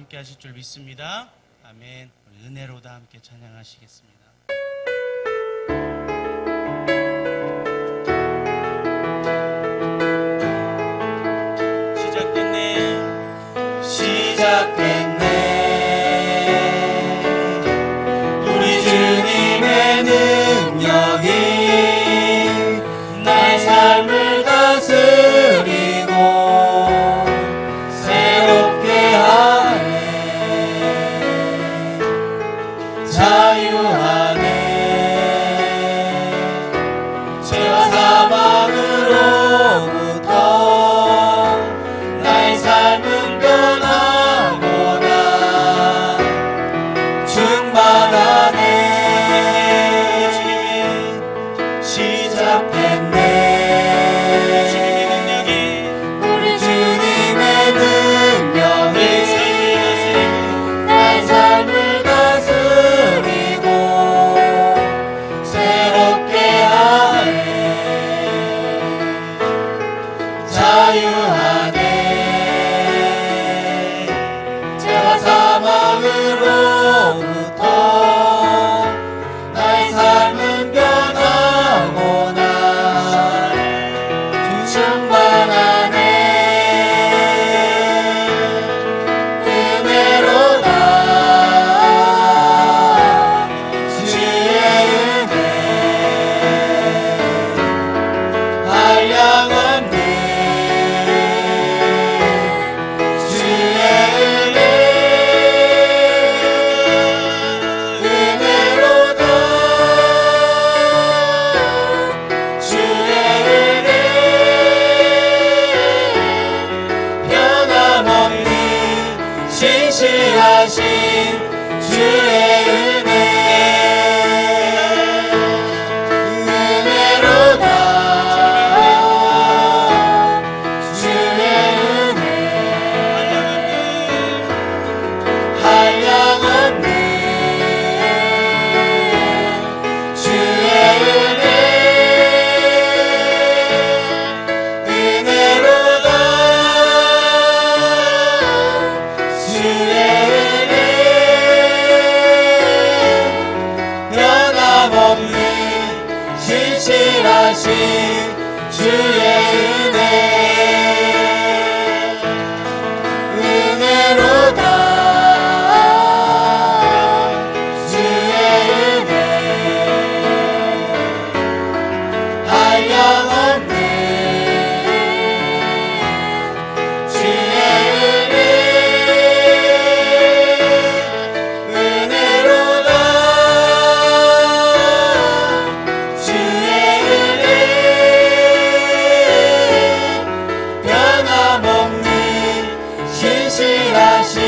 함께 하실 줄 믿습니다. 아멘. 우리 은혜로 다 함께 찬양하시겠습니다. 시작됐네 우리 주님의 능력이 나의 삶을 다스리고 새롭게 하네 자유하네 신실하신 주의 은혜 은혜로다 주의 은혜 한량없는 주의 은혜 은혜로다 주의 은혜 변함없는 신실하신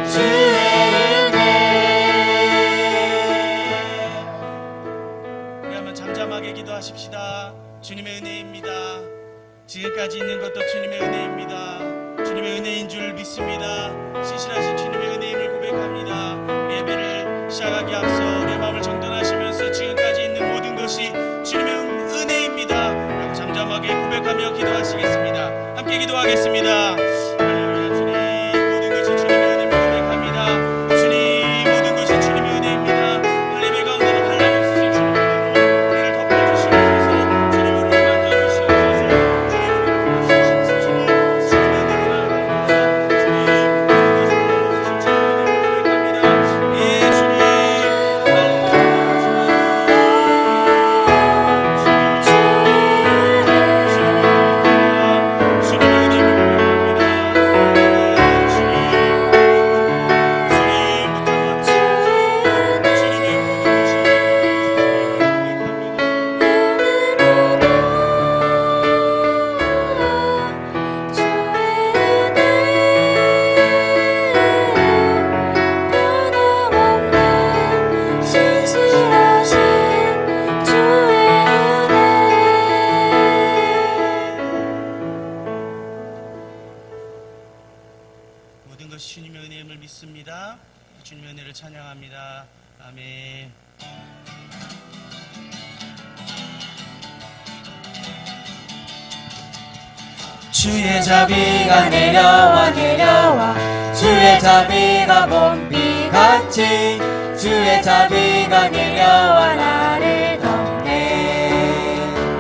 주의 은혜. 우리 한번 잠잠하게 기도하십시다. 주님의 은혜입니다. 지금까지 있는 것도 주님의 은혜입니다. 주님의 은혜인 줄 믿습니다. 신실하신 주님의 은혜임을 고백합니다. 우리 예배를 시작하기 앞서 우리의 마음을 정돈하시면서 지금까지 있는 모든 것이 주님의 은혜입니다 라고 잠잠하게 고백하며 기도하시겠습니다. 함께 기도하겠습니다. 할렐루야. 주님, 모든 것이 주님의 은혜임을 고백합니다. 주님, 모든 것이 주님의 은혜입니다. 오늘 예배 가운데도 한량없으신 주님의 은혜로 우리를 덮어주시옵소서. 주님으로 만져주시옵소서. 주님으로 도와주시옵소서. 주님의 은혜로 나아갑니다. 주님, 모든 것을 덮어주신 주님의 은혜를 고백합니다. 예, 주님. 주님의 은혜임을 고백합니다. 주님, 주님 못한 것 주님의 모든 것이 주님의 은혜임을 믿습니다. 주님의 은혜를 찬양합니다. 아멘. 주의 자비가 내려와 내려와 주의 자비가 봄비같이 주의 자비가 내려와 나를 덮네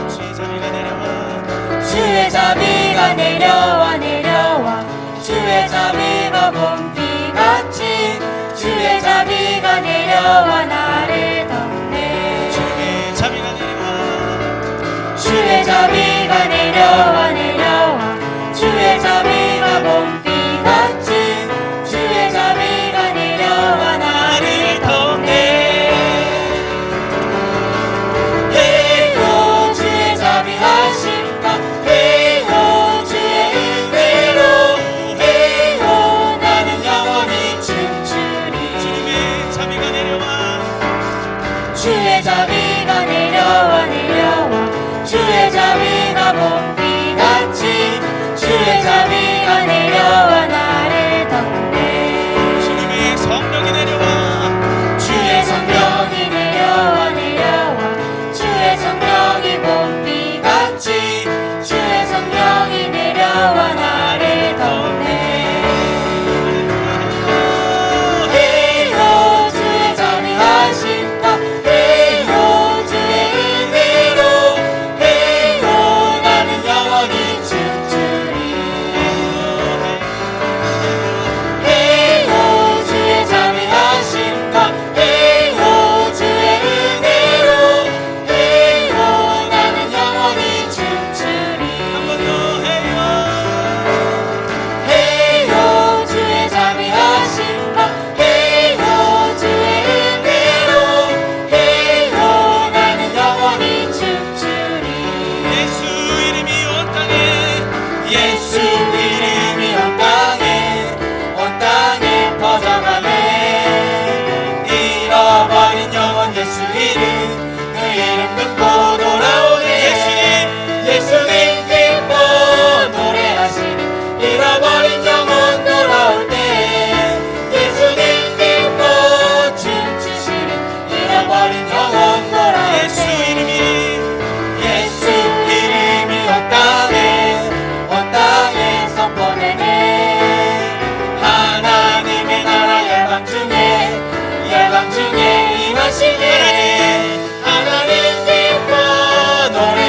주의 자비가 내려와 주의 자비가 내려와 내려와 주의 자비가 봄비같이 주의 자비가 내려와 나를 덮네 주의 자비가 내려와 주의 자비가 내려와 내려와 주의 자비가 봄비같이 주의 자비가 내려와 나를 덮네 헤이호 주의 자비 하심과 헤이호 주의 은혜로 헤이호 나는 영원히 춤추리 주님의 자비가 내려와 주의 자비가 내려와 내려와 주의 자비가 봄비같이 주의 자비가 내려와 나를 덮네 주님의 성령이 내려와 주의 성령이 내려와 내려와 주의 성령이 봄비같이 주의 성령이 내려와 나를 덮네 헤이호 주의 자비 하심과 헤이호 주의 은혜로 헤이호 나는 영원히 춤추리 헤이호 주의 자비 하심과 헤이호 주의 은혜로 헤이호 나는 영원히 춤추리 한 번 더 해요. 헤이호 주의 자비 하심과 헤이호 주의 은혜로 헤이호 나는 영원히 춤추리 예수 이름이 온 땅에 예수 이름이 온 땅에 퍼져가네 잃어버린 영혼 예수 이름 그 이름 듣고 돌아오네 예수님 기뻐 노래하시는 잃어버린 영혼 돌아올 때 예수님 기뻐 춤추시는 잃어버린 영혼 돌아올 때 예수 이름이 예수 이름이 온 땅에 선포되네 하나님의 나라 예방 중에 임하시네 하나님 기뻐 노래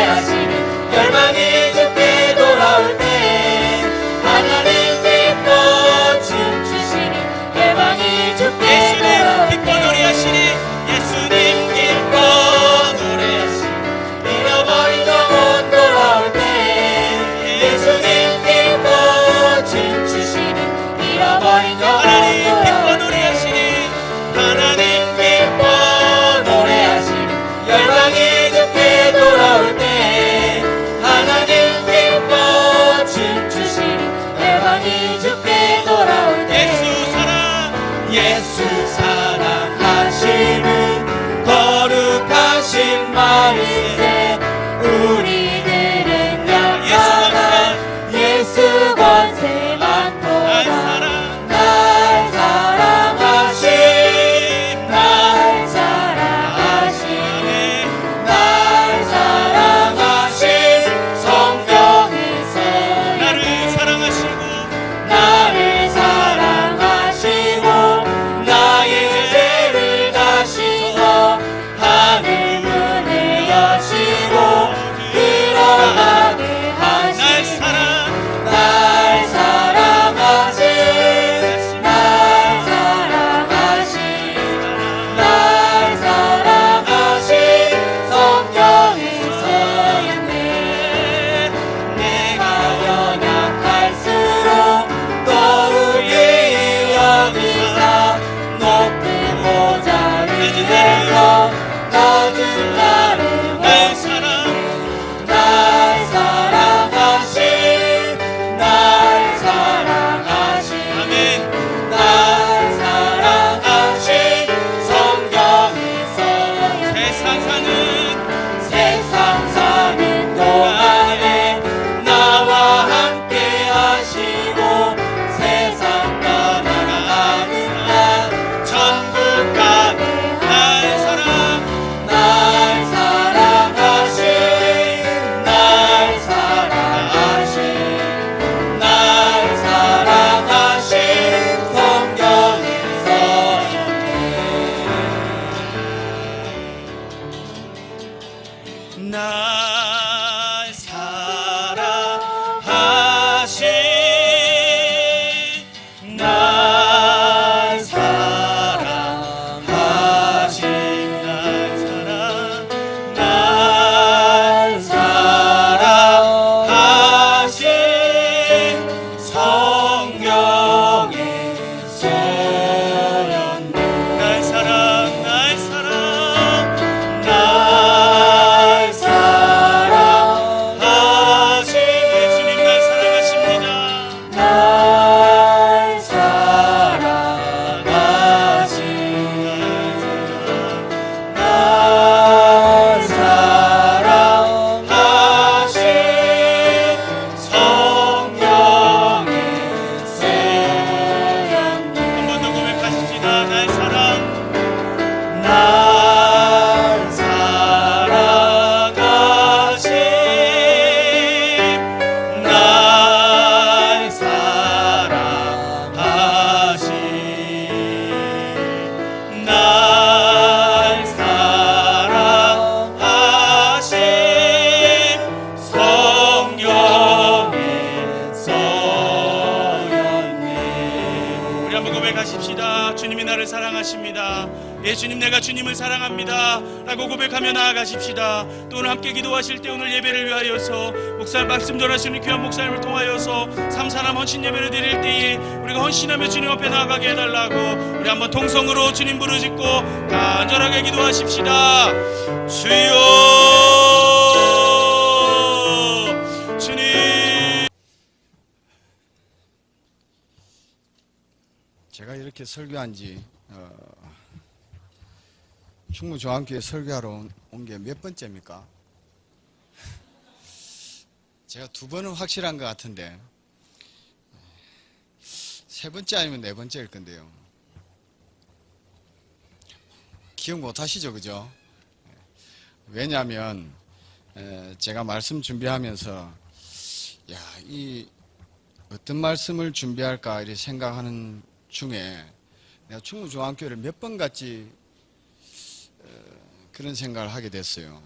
예수 사랑하시는 거룩하신 말세 우리들은 약하나 예수 권세 많도다 날 사랑하신 날 사랑하신 날 사랑하신 성령에서 나를 사랑하시고 나를 사랑하시고 나의 죄를 다 씻어 하늘 문을 여시고 들어가게 하시네 날 사랑하신 날 사랑하신 날 사랑하신 성령에서였네 내가 연약할수록 또 우리 여기사 높은 보좌 위에서 낮은 나를 날 사랑 날 사랑하신 날 사랑하신 아멘 날 사랑하신 성경에서 세상 사는 세상 사는 동안에 나와 함께 하시고 세상 떠나가는 날 천국 가게 날 사랑 날 사랑하신 날 사랑하신 날 사랑하신 성경에서 날 사랑하신 날 사랑하신 날 사랑 날 사랑하신 성경의 소였네 날 사랑 날 사랑 날 사랑하신 예수님 날 사랑하십니다 날 사랑하신 날 사랑하신 성경의 쓰였네 한 번 더 고백하십시다 날 사랑 날 사랑하신 날 사랑하신 날 사랑하신 성경의 써였네 우리 한번 고백하십시다 주님이 나를 사랑하십니다 예수님 내가 주님을 사랑합니다 라고 고백하며 나아가십시다 또 오늘 함께 기도하실 때 오늘 예배를 위하여서 목사님 말씀 전하시는 귀한 목사님을 통하여서 삼사람 헌신 예배를 드릴 때에 우리가 헌신하며 주님 앞에 나아가게 해달라고 우리 한번 통성으로 주님 부르짖고 간절하게 기도하십시다 주여 주님 제가 이렇게 설교한 지 충무조항교회 설교하러 온 게 몇 번째입니까? 제가 두 번은 확실한 것 같은데 세 번째 아니면 네 번째일 건데요. 기억 못 하시죠, 그죠? 왜냐하면 제가 말씀 준비하면서 이 어떤 말씀을 준비할까 이렇게 생각하는 중에 내가 충무조항교회를 몇 번 갔지 그런 생각을 하게 됐어요.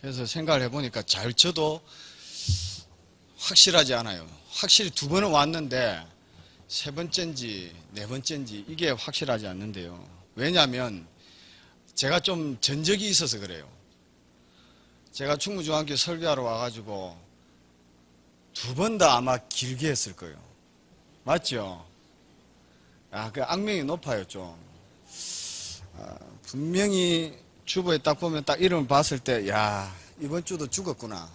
그래서 생각을 해보니까 잘 쳐도 확실하지 않아요. 확실히 두 번은 왔는데 세 번째인지 네 번째인지 이게 확실하지 않는데요. 왜냐하면 제가 좀 전적이 있어서 그래요. 제가 충무중앙교회 설교하러 와가지고 두 번 다 아마 길게 했을 거예요. 맞죠? 그 악명이 높아요, 좀. 분명히 주보에 딱 보면 딱 이름을 봤을 때, 이번 주도 죽었구나.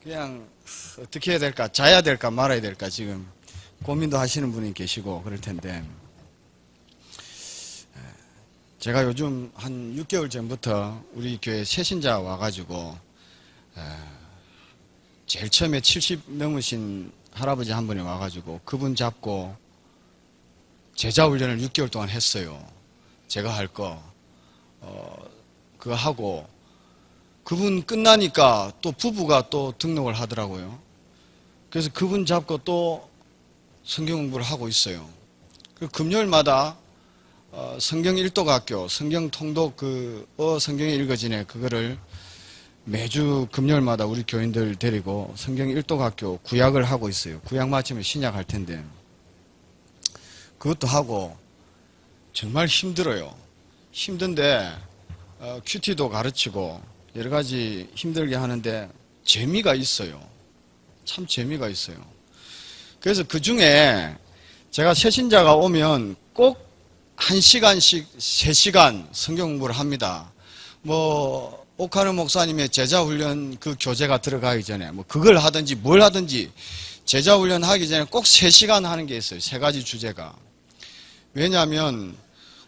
그냥 어떻게 해야 될까? 자야 될까? 말아야 될까? 지금 고민도 하시는 분이 계시고 그럴 텐데, 제가 요즘 한 6개월 전부터 우리 교회 새신자 와가지고 제일 처음에 70 넘으신 할아버지 한 분이 와가지고 그분 잡고 제자훈련을 6개월 동안 했어요. 제가 할 거 그거 하고, 그분 끝나니까 또 부부가 또 등록을 하더라고요. 그래서 그분 잡고 또 성경 공부를 하고 있어요. 그 금요일마다 성경 일독학교, 성경 통독 성경에 읽어지네, 그거를 매주 금요일마다 우리 교인들 데리고 성경 일독학교 구약을 하고 있어요. 구약 마치면 신약 할 텐데, 그것도 하고 정말 힘들어요. 힘든데 큐티도 가르치고 여러 가지 힘들게 하는데 재미가 있어요. 참 재미가 있어요. 그래서 그 중에 제가 새신자가 오면 꼭 1시간씩 3시간 성경 공부를 합니다. 뭐 오카노 목사님의 제자훈련 그 교재가 들어가기 전에 뭐 그걸 하든지 뭘 하든지 제자훈련 하기 전에 꼭 3시간 하는 게 있어요. 3가지 주제가. 왜냐하면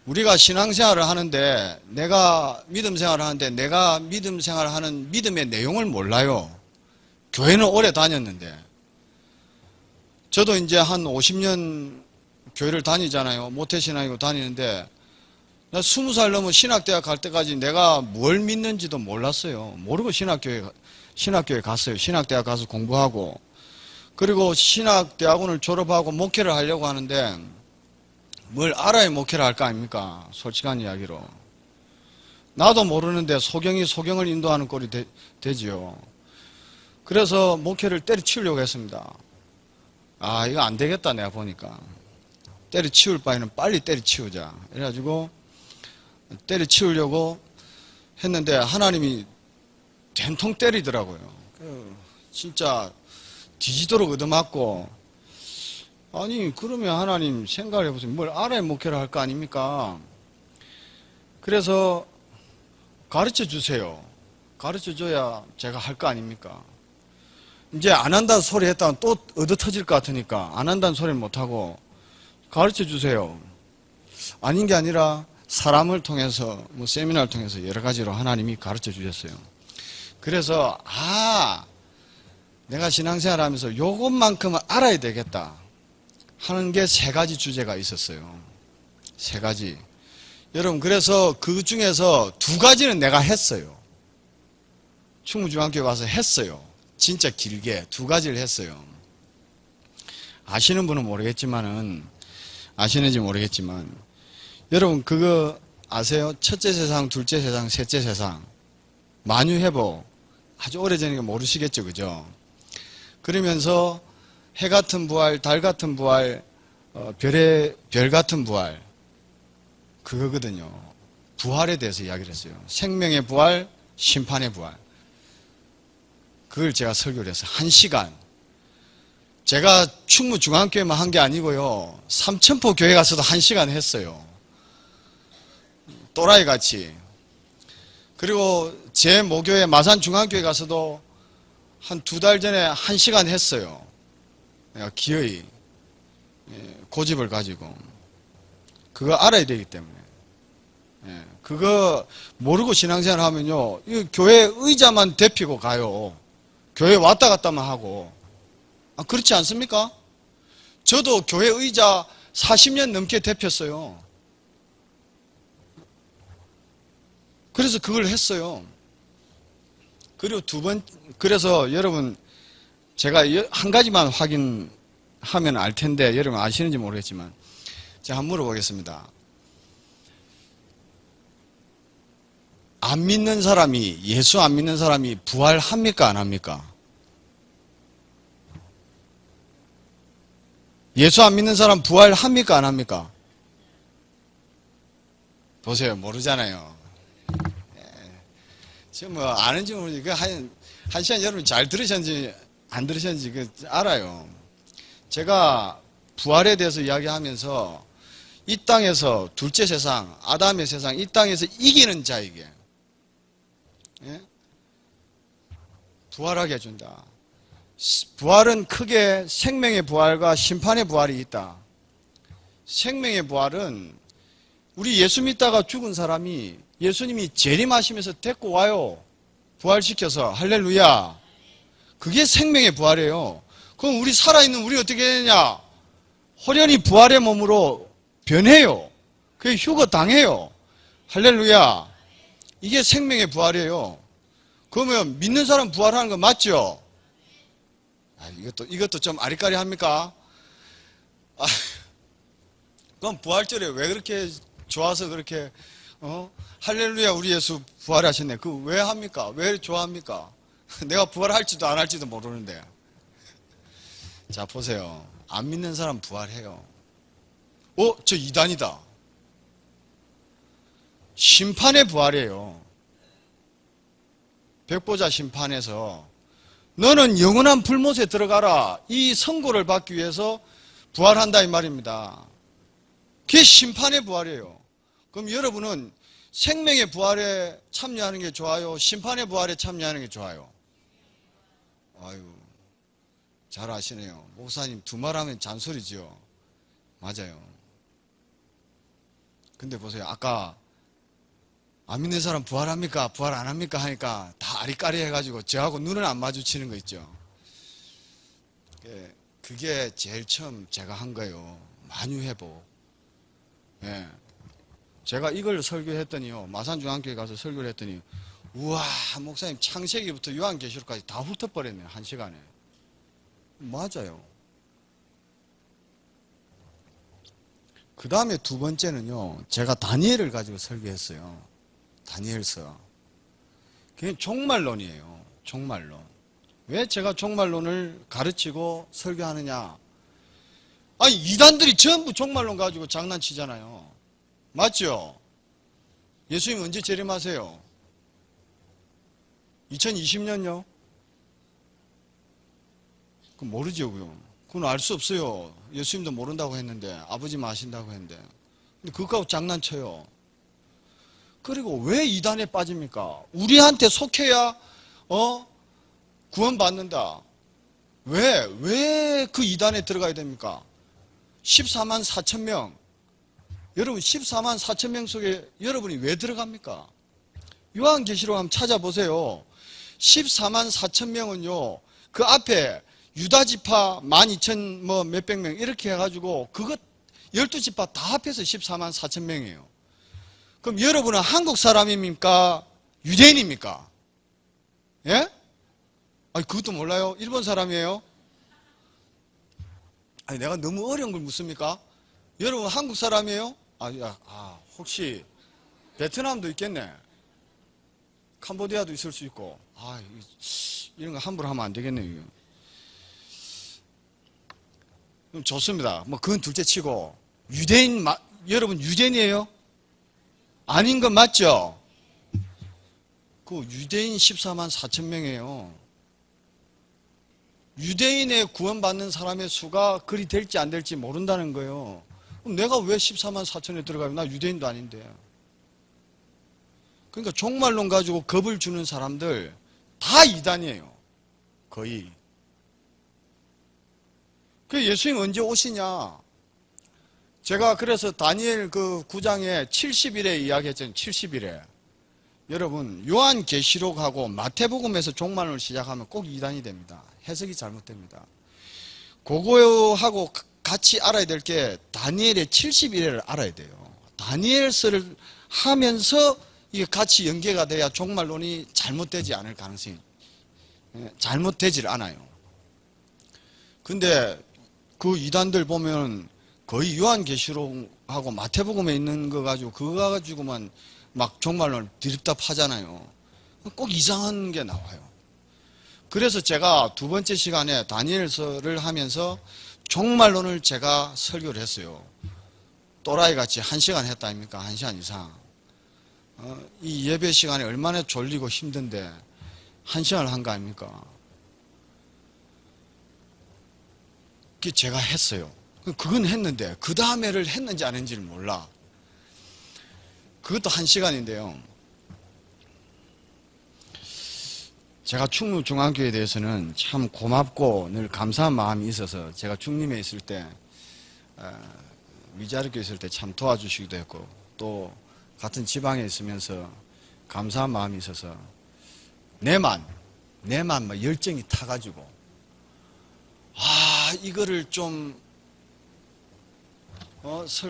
우리가 신앙생활을 하는데, 내가 믿음 생활을 하는데 내가 믿음 생활을 하는 믿음의 내용을 몰라요. 교회는 오래 다녔는데, 저도 이제 한 50년 교회를 다니잖아요. 모태신앙이고 다니는데, 나 20살 넘은 신학대학 갈 때까지 내가 뭘 믿는지도 몰랐어요. 모르고 신학교에 갔어요. 신학대학 가서 공부하고, 그리고 신학대학원을 졸업하고 목회를 하려고 하는데, 뭘 알아야 목회를 할 거 아닙니까? 솔직한 이야기로. 나도 모르는데 소경이 소경을 인도하는 꼴이 되지요. 그래서 목회를 때려치우려고 했습니다. 아, 이거 안 되겠다, 내가 보니까. 때려치울 바에는 빨리 때려치우자. 그래가지고 때려치우려고 했는데 하나님이 된통 때리더라고요. 진짜 뒤지도록 얻어맞고, 아니 그러면 하나님 생각을 해보세요. 뭘 알아야 목회를 할 거 아닙니까? 그래서 가르쳐 주세요. 가르쳐 줘야 제가 할 거 아닙니까? 이제 안 한다는 소리 했다가 또 얻어 터질 것 같으니까 안 한다는 소리는 못하고, 가르쳐 주세요. 아닌 게 아니라 사람을 통해서, 뭐 세미나를 통해서 여러 가지로 하나님이 가르쳐 주셨어요. 그래서 내가 신앙생활 하면서 요것만큼은 알아야 되겠다 하는 게 3가지 주제가 있었어요. 3가지. 여러분, 그래서 그 중에서 2가지는 내가 했어요. 충무중학교 가서 했어요. 진짜 길게 2가지를 했어요. 아시는 분은 아시는지 모르겠지만, 여러분 그거 아세요? 첫째 세상, 둘째 세상, 셋째 세상. 만유회복. 아주 오래전이니까 모르시겠죠, 그죠? 그러면서 해 같은 부활, 달 같은 부활, 별 같은 부활, 그거거든요. 부활에 대해서 이야기를 했어요. 생명의 부활, 심판의 부활. 그걸 제가 설교를 했어요. 1시간. 제가 충무중앙교회만 한 게 아니고요. 삼천포 교회 가서도 1시간 했어요. 또라이 같이. 그리고 제 모교회 마산중앙교회 가서도 한 2달 전에 1시간 했어요. 내가 기어이 고집을 가지고. 그거 알아야 되기 때문에. 그거 모르고 신앙생활 하면요, 이 교회 의자만 데피고 가요. 교회 왔다 갔다만 하고. 그렇지 않습니까? 저도 교회 의자 40년 넘게 데폈어요. 그래서 그걸 했어요. 그리고 그래서 여러분, 제가 한 가지만 확인하면 알 텐데, 여러분 아시는지 모르겠지만, 제가 한번 물어보겠습니다. 안 믿는 사람이, 예수 안 믿는 사람이 부활합니까, 안 합니까? 예수 안 믿는 사람 부활합니까, 안 합니까? 보세요, 모르잖아요. 지금 뭐 아는지 모르지. 한 시간 여러분 잘 들으셨는지 안 들으셨는지 알아요. 제가 부활에 대해서 이야기하면서 이 땅에서 둘째 세상, 아담의 세상, 이 땅에서 이기는 자에게 부활하게 해준다. 부활은 크게 생명의 부활과 심판의 부활이 있다. 생명의 부활은 우리 예수 믿다가 죽은 사람이 예수님이 재림하시면서 데리고 와요. 부활시켜서. 할렐루야. 그게 생명의 부활이에요. 그럼 우리 살아있는 우리 어떻게 되느냐? 호련히 부활의 몸으로 변해요. 그게 휴거 당해요. 할렐루야. 이게 생명의 부활이에요. 그러면 믿는 사람 부활하는 거 맞죠? 이것도 좀 아리까리합니까? 그럼 부활절에 왜 그렇게 좋아서 그렇게 할렐루야 우리 예수 부활하셨네. 그 왜 합니까? 왜 좋아합니까? 내가 부활할지도 안 할지도 모르는데. 자 보세요. 안 믿는 사람 부활해요. 저 이단이다. 심판의 부활이에요. 백보자 심판에서 너는 영원한 불못에 들어가라. 이 선고를 받기 위해서 부활한다 이 말입니다. 그게 심판의 부활이에요. 그럼 여러분은 생명의 부활에 참여하는 게 좋아요? 심판의 부활에 참여하는 게 좋아요? 아유, 잘 아시네요. 목사님 두 말하면 잔소리지요. 맞아요. 근데 보세요. 아까 안 믿는 사람 부활합니까? 부활 안 합니까? 하니까 다 아리까리 해가지고 저하고 눈을 안 마주치는 거 있죠. 그게 제일 처음 제가 한 거예요. 만유회복. 예. 제가 이걸 설교했더니요. 마산중앙교회 가서 설교를 했더니 우와 목사님 창세기부터 요한계시록까지 다 훑어버렸네요. 한 시간에. 맞아요. 그 다음에 두 번째는요. 제가 다니엘을 가지고 설교했어요. 다니엘서. 그게 종말론이에요. 종말론. 왜 제가 종말론을 가르치고 설교하느냐? 아니 이단들이 전부 종말론 가지고 장난치잖아요. 맞죠? 예수님 언제 재림하세요? 2020년요? 그건 모르죠. 그건 알 수 없어요. 예수님도 모른다고 했는데 아버지만 아신다고 했는데 근데 그거하고 장난쳐요. 그리고 왜 이단에 빠집니까? 우리한테 속해야 구원받는다. 왜 그 이단에 들어가야 됩니까? 14만 4천 명. 여러분 14만 4천 명 속에 여러분이 왜 들어갑니까? 요한계시록 한번 찾아보세요. 14만 4천 명은요. 그 앞에 유다지파 12,000 뭐 몇백 명 이렇게 해가지고 그것 12지파 다 합해서 14만 4천 명이에요. 그럼 여러분은 한국 사람입니까? 유대인입니까? 예? 아니 그것도 몰라요? 일본 사람이에요? 아니 내가 너무 어려운 걸 묻습니까? 여러분 한국 사람이에요? 혹시 베트남도 있겠네. 캄보디아도 있을 수 있고. 이런 거 함부로 하면 안 되겠네요. 그럼 좋습니다. 뭐 그건 둘째 치고 유대인 여러분 유대인이에요? 아닌 건 맞죠? 그 유대인 14만 4천 명이에요. 유대인의 구원받는 사람의 수가 그리 될지 안 될지 모른다는 거예요. 그럼 내가 왜 14만 4천에 들어가요? 나 유대인도 아닌데. 그러니까 종말론 가지고 겁을 주는 사람들 다 이단이에요. 거의. 그 예수님 언제 오시냐? 제가 그래서 다니엘 그 9장에 70일에 이야기했잖아요. 70일에. 여러분 요한계시록하고 마태복음에서 종말론을 시작하면 꼭 이단이 됩니다. 해석이 잘못됩니다. 그거하고 같이 알아야 될 게 다니엘의 70일을 알아야 돼요. 다니엘서를 하면서 이게 같이 연계가 돼야 종말론이 잘못되지 않을 가능성이 잘못되질 않아요. 근데 그 이단들 보면 거의 요한계시록하고 마태복음에 있는 거 가지고 그거 가지고만 막 종말론을 드립답 하잖아요. 꼭 이상한 게 나와요. 그래서 제가 두 번째 시간에 다니엘서를 하면서 종말론을 제가 설교를 했어요. 또라이같이 1시간 했다 아닙니까? 1시간 이상. 이 예배 시간에 얼마나 졸리고 힘든데 1시간을 한 거 아닙니까? 그게 제가 했어요. 그건 했는데 그 다음에를 했는지 안 했는지를 몰라. 그것도 1시간인데요. 제가 충무중앙교회에 대해서는 참 고맙고 늘 감사한 마음이 있어서 제가 중림에 있을 때 위자료교에 있을 때 참 도와주시기도 했고 또 같은 지방에 있으면서 감사한 마음이 있어서 내만 막 열정이 타가지고 이거를 좀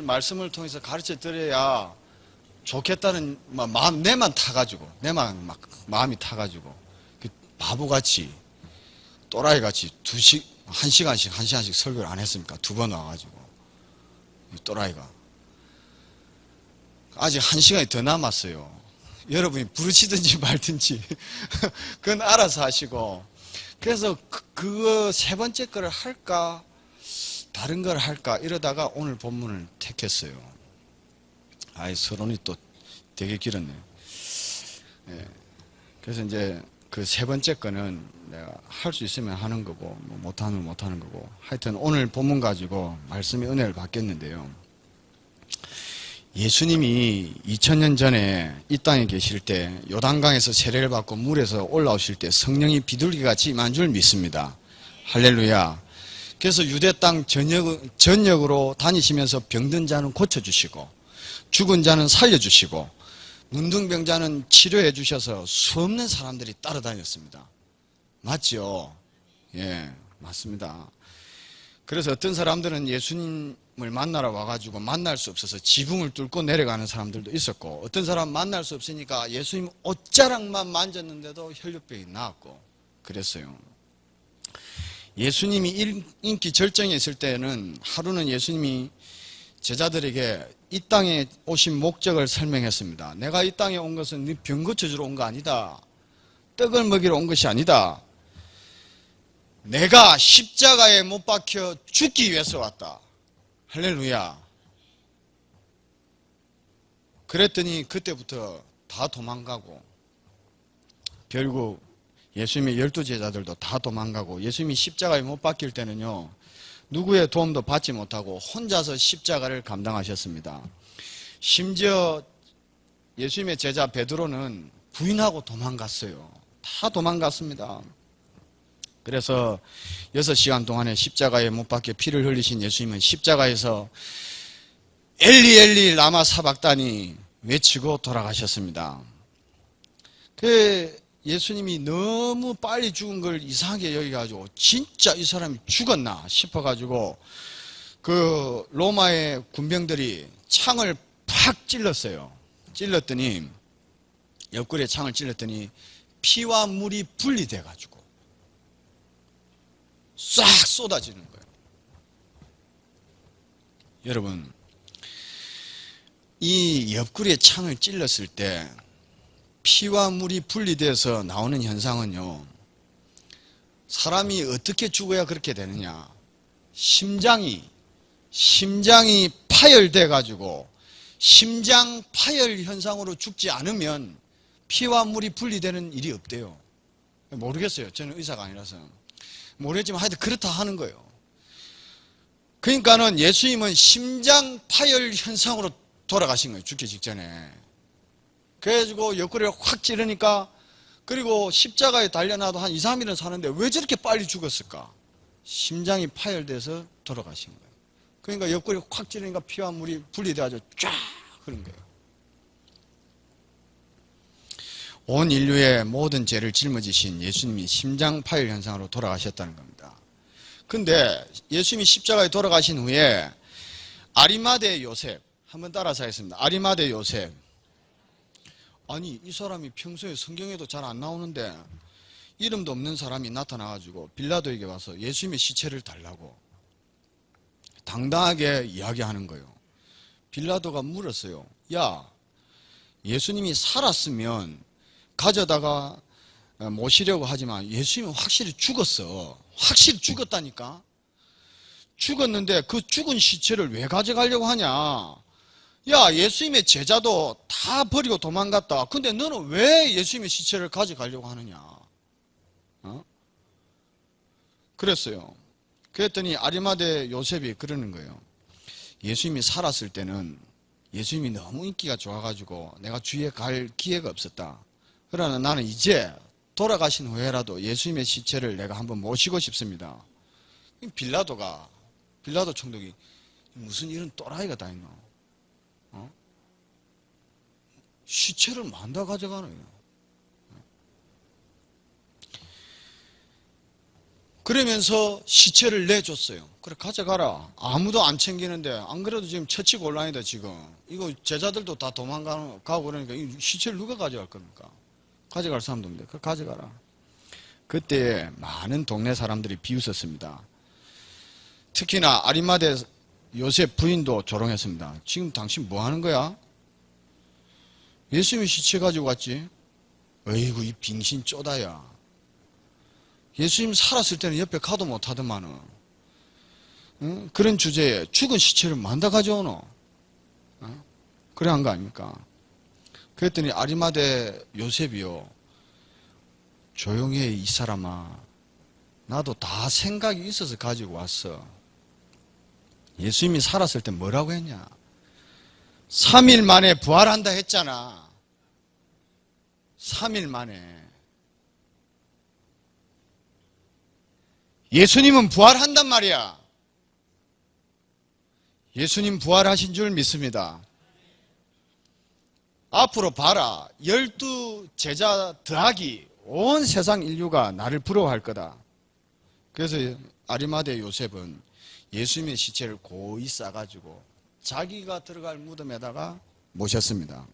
말씀을 통해서 가르쳐 드려야 좋겠다는 마음 내만 타가지고 내만 막 마음이 타가지고 바보같이 또라이같이 한 시간씩 설교를 안 했습니까? 2번 와가지고 또라이가 아직 1시간이 더 남았어요. 여러분이 부르시든지 말든지 그건 알아서 하시고 그래서 그거 3번째 거를 할까 다른 걸 할까 이러다가 오늘 본문을 택했어요. 서론이 또 되게 길었네요. 그래서 이제 그 3번째 거는 내가 할 수 있으면 하는 거고 못하면 못하는 거고 하여튼 오늘 본문 가지고 말씀의 은혜를 받겠는데요. 예수님이 2000년 전에 이 땅에 계실 때 요단강에서 세례를 받고 물에서 올라오실 때 성령이 비둘기같이 임한 줄 믿습니다. 할렐루야. 그래서 유대 땅 전역으로 다니시면서 병든 자는 고쳐주시고 죽은 자는 살려주시고 문둥병자는 치료해 주셔서 수없는 사람들이 따라다녔습니다. 맞죠? 예, 맞습니다. 그래서 어떤 사람들은 예수님을 만나러 와가지고 만날 수 없어서 지붕을 뚫고 내려가는 사람들도 있었고 어떤 사람은 만날 수 없으니까 예수님 옷자락만 만졌는데도 혈류병이 나았고 그랬어요. 예수님이 인기 절정에 있을 때는 하루는 예수님이 제자들에게 이 땅에 오신 목적을 설명했습니다. 내가 이 땅에 온 것은 네 병 고쳐주러 온 거 아니다. 떡을 먹이러 온 것이 아니다. 내가 십자가에 못 박혀 죽기 위해서 왔다. 할렐루야. 그랬더니 그때부터 다 도망가고 결국 예수님의 12제자들도 다 도망가고 예수님이 십자가에 못 박힐 때는요. 누구의 도움도 받지 못하고 혼자서 십자가를 감당하셨습니다. 심지어 예수님의 제자 베드로는 부인하고 도망갔어요. 다 도망갔습니다. 그래서 6시간 동안에 십자가에 못 박혀 피를 흘리신 예수님은 십자가에서 엘리 엘리 라마 사박다니 외치고 돌아가셨습니다. 예수님이 너무 빨리 죽은 걸 이상하게 여겨가지고 진짜 이 사람이 죽었나 싶어가지고 그 로마의 군병들이 창을 팍 찔렀어요. 찔렀더니 옆구리에 창을 찔렀더니 피와 물이 분리돼가지고 싹 쏟아지는 거예요. 여러분 이 옆구리에 창을 찔렀을 때 피와 물이 분리돼서 나오는 현상은요. 사람이 어떻게 죽어야 그렇게 되느냐. 심장이 파열돼 가지고 심장 파열 현상으로 죽지 않으면 피와 물이 분리되는 일이 없대요. 모르겠어요. 저는 의사가 아니라서. 모르겠지만 하여튼 그렇다 하는 거예요. 그러니까는 예수님은 심장 파열 현상으로 돌아가신 거예요. 죽기 직전에. 그래가지고 옆구리를 확 찌르니까 그리고 십자가에 달려나도 한 2, 3일은 사는데 왜 저렇게 빨리 죽었을까? 심장이 파열돼서 돌아가신 거예요. 그러니까 옆구리 확 찌르니까 피와 물이 분리돼가지고 쫙 흐른 거예요. 온 인류의 모든 죄를 짊어지신 예수님이 심장 파열 현상으로 돌아가셨다는 겁니다. 근데 예수님이 십자가에 돌아가신 후에 아리마대 요셉 한번 따라서 하겠습니다. 아리마대 요셉. 아니 이 사람이 평소에 성경에도 잘 안 나오는데 이름도 없는 사람이 나타나가지고 빌라도에게 와서 예수님의 시체를 달라고 당당하게 이야기하는 거예요. 빌라도가 물었어요. 야, 예수님이 살았으면 가져다가 모시려고 하지만 예수님은 확실히 죽었어. 확실히 죽었다니까. 죽었는데 그 죽은 시체를 왜 가져가려고 하냐. 야, 예수님의 제자도 다 버리고 도망갔다. 근데 너는 왜 예수님의 시체를 가져가려고 하느냐. 그랬어요. 그랬더니 아리마대 요셉이 그러는 거예요. 예수님이 살았을 때는 예수님이 너무 인기가 좋아가지고 내가 주위에 갈 기회가 없었다. 그러나 나는 이제 돌아가신 후에라도 예수님의 시체를 내가 한번 모시고 싶습니다. 빌라도 총독이 무슨 이런 또라이가 다 있노? 시체를 만다 가져가노. 그러면서 시체를 내줬어요. 그래 가져가라. 아무도 안 챙기는데 안 그래도 지금 처치곤란이다 지금. 이거 제자들도 다 도망가고 그러니까 이 시체를 누가 가져갈 겁니까? 가져갈 사람도 없는데 그래 가져가라. 그때 많은 동네 사람들이 비웃었습니다. 특히나 아리마대 요셉 부인도 조롱했습니다. 지금 당신 뭐 하는 거야? 예수님이 시체 가지고 왔지? 어이구 이 빙신 쪼다야. 예수님 살았을 때는 옆에 가도 못하더만은. 응? 그런 주제에 죽은 시체를 만다 가져오노? 응? 그래 한 거 아닙니까? 그랬더니 아리마대 요셉이요. 조용히 해 이 사람아. 나도 다 생각이 있어서 가지고 왔어. 예수님이 살았을 때 뭐라고 했냐? 3일 만에 부활한다 했잖아. 3일 만에. 예수님은 부활한단 말이야. 예수님 부활하신 줄 믿습니다. 앞으로 봐라. 12제자 더하기 온 세상 인류가 나를 부러워할 거다. 그래서 아리마대 요셉은 예수님의 시체를 고이 싸가지고 자기가 들어갈 무덤에다가 모셨습니다.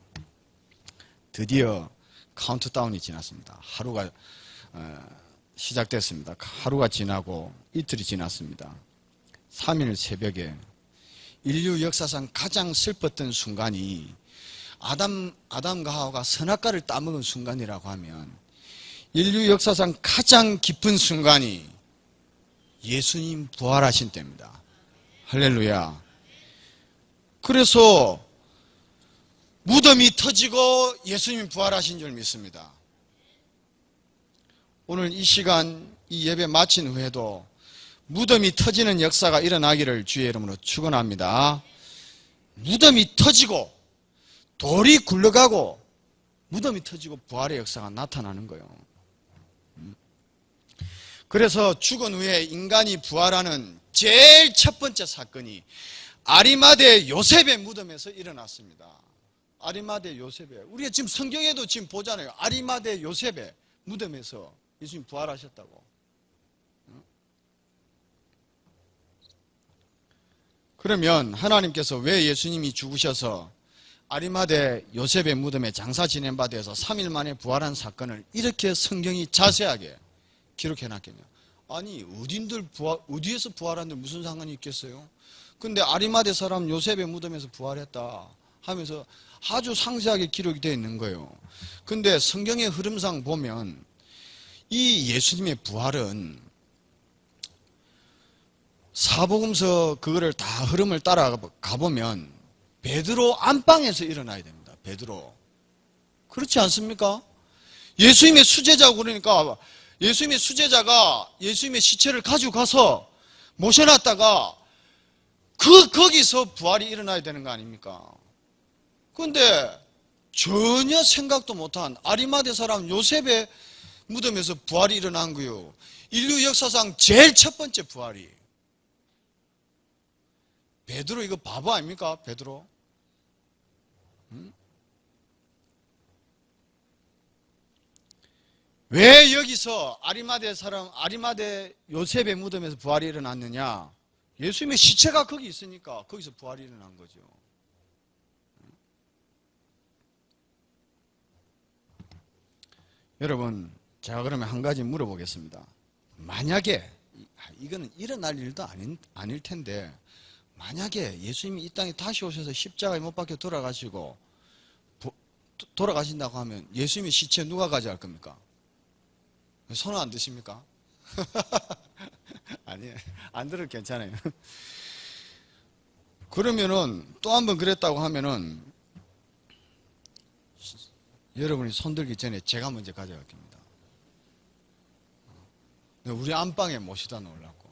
드디어 카운트다운이 지났습니다. 하루가 시작됐습니다. 하루가 지나고 이틀이 지났습니다. 3일 새벽에 인류 역사상 가장 슬펐던 순간이 아담과 하와가 선악과를 따먹은 순간이라고 하면 인류 역사상 가장 깊은 순간이 예수님 부활하신 때입니다. 할렐루야. 그래서 무덤이 터지고 예수님 부활하신 줄 믿습니다. 오늘 이 시간 이 예배 마친 후에도 무덤이 터지는 역사가 일어나기를 주의 이름으로 축원합니다. 무덤이 터지고 돌이 굴러가고 무덤이 터지고 부활의 역사가 나타나는 거예요. 그래서 죽은 후에 인간이 부활하는 제일 첫 번째 사건이 아리마대 요셉의 무덤에서 일어났습니다. 아리마대 요셉의, 우리가 지금 성경에도 지금 보잖아요. 아리마대 요셉의 무덤에서 예수님 부활하셨다고. 그러면 하나님께서 왜 예수님이 죽으셔서 아리마대 요셉의 무덤에 장사 지낸 바 되어서 3일 만에 부활한 사건을 이렇게 성경이 자세하게 기록해 놨겠냐? 아니 어디에서 부활하는데 무슨 상관이 있겠어요? 근데 아리마대 사람 요셉의 무덤에서 부활했다 하면서 아주 상세하게 기록이 되어 있는 거예요. 근데 성경의 흐름상 보면 이 예수님의 부활은 사복음서 그거를 다 흐름을 따라가 보면 베드로 안방에서 일어나야 됩니다. 베드로. 그렇지 않습니까? 예수님의 수제자고 그러니까 예수님의 수제자가 예수님의 시체를 가지고 가서 모셔놨다가 거기서 부활이 일어나야 되는 거 아닙니까? 그런데 전혀 생각도 못한 아리마대 사람 요셉의 무덤에서 부활이 일어난 거요. 인류 역사상 제일 첫 번째 부활이. 베드로 이거 바보 아닙니까? 베드로. 왜 여기서 아리마대 요셉의 무덤에서 부활이 일어났느냐? 예수님의 시체가 거기 있으니까 거기서 부활이 일어난 거죠. 여러분, 제가 그러면 한 가지 물어보겠습니다. 만약에 이거는 일어날 일도 아닐 텐데 만약에 예수님이 이 땅에 다시 오셔서 십자가에 못 박혀 돌아가신다고 하면 예수님의 시체 누가 가져갈 겁니까? 손은 안 드십니까? 아니에요. 안 들어도 괜찮아요. 그러면은 또 한 번 그랬다고 하면은 여러분이 손들기 전에 제가 먼저 가져갈 겁니다. 우리 안방에 모시다 놓으려고.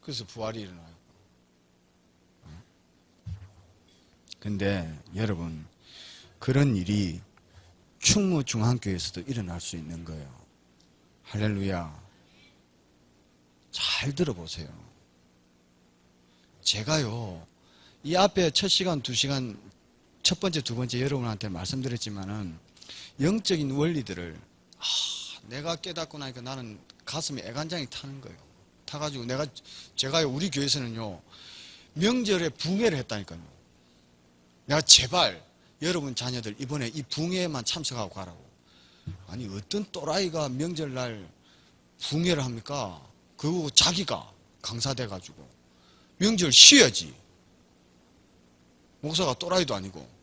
그래서 부활이 일어나요. 근데 여러분, 그런 일이 충무중앙교회에서도 일어날 수 있는 거예요. 할렐루야. 잘 들어보세요. 제가요, 이 앞에 첫 시간, 두 시간, 첫 번째, 두 번째 여러분한테 말씀드렸지만은 영적인 원리들을 내가 깨닫고 나니까 나는 가슴에 애간장이 타는 거예요. 타가지고 제가요, 우리 교회에서는요, 명절에 붕해를 했다니까요. 내가 제발 여러분 자녀들 이번에 이 붕해에만 참석하고 가라고. 아니, 어떤 또라이가 명절날 붕해를 합니까? 그거 자기가 강사돼가지고 명절 쉬어야지. 목사가 또라이도 아니고.